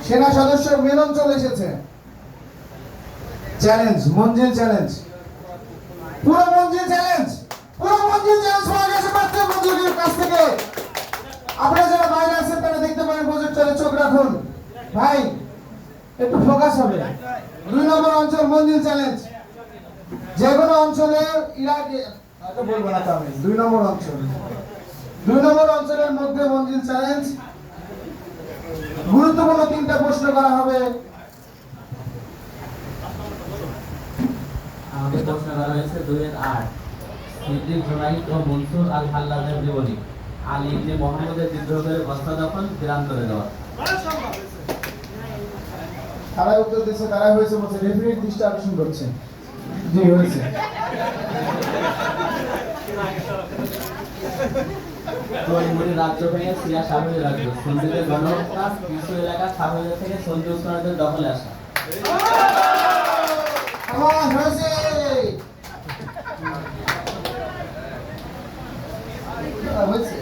সেনা সদস্য মেলন চলে এসেছে। চ্যালেঞ্জ, মঞ্জিল চ্যালেঞ্জ, পুরো মঞ্জিল চ্যালেঞ্জ, পুরো মঞ্জিল চ্যালেঞ্জ হয়ে গেছে মাত্র মঞ্জিলের কাছ থেকে। আপনারা যারা বাইরে আছেন তারা দেখতে পারেন, প্রজেক্টরে চোখ রাখুন ভাই, একটু ফোকাস হবে। 2 নম্বর অঞ্চল মঞ্জিল চ্যালেঞ্জ, যে কোনো অঞ্চলে ইরাকে বলবো না, আমি 2 নম্বর অঞ্চল, 2 নম্বর অঞ্চলের মধ্যে মঞ্জিল চ্যালেঞ্জ। গুরুত্বপূর্ণ 3টা প্রশ্ন করা হবে। আমাদের প্রশ্ন করা হয়েছে 2008 সিদ্দিক জুনাইদ ও মনসুর আল হাল্লাজের জীবনী। আলী ইবনে মুহাম্মদের বিদ্রোহ করে বস্তা দখল, বিরাম করে দেওয়া। তারা উত্তর দিচ্ছে, তারা হয়েছে বলছে রেফারির দৃষ্টি আকর্ষণ করছে। জি হয়েছে। তৈমুরি রাজ্য ভেঙে সিরিয়া শাহবাগের রাজ্য, সন্ধিদের গণহত্যা, কিছু এলাকা শাহবাগ থেকে সন্ধি উসমানীদের দখলে আসা। আমার হয়েছে। হয়েছে।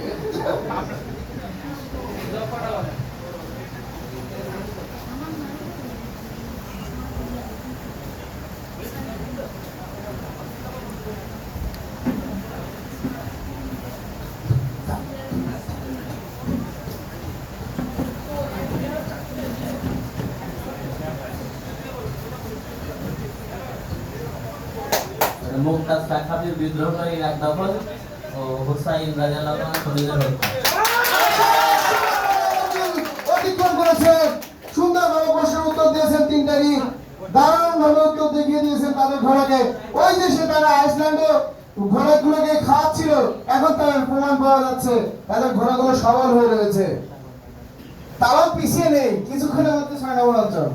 মুমতাজ সাখাফির বিদ্রোহ করে ইরাক দখল ও হুসাইন রাদিয়াল্লাহু আনহু শহীদের হত্যা। অতিক্রম করেছে, সুন্দরভাবে প্রশ্নের উত্তর দিয়েছেন 3টারই, দারুণভাবে উত্তর দেখিয়ে দিয়েছেন তাদের ঘোড়াকে। ওই দেশে তারা আইসল্যান্ডে ঘোড়াগুলোকে খাওয়াচ্ছিল, এখন তার প্রমাণ পাওয়া যাচ্ছে তাদের ঘোড়াগুলো সবল হয়ে রয়েছে, তারাও পিছিয়ে নেই। কিছুক্ষণের মধ্যে 6 নম্বর অঞ্চল।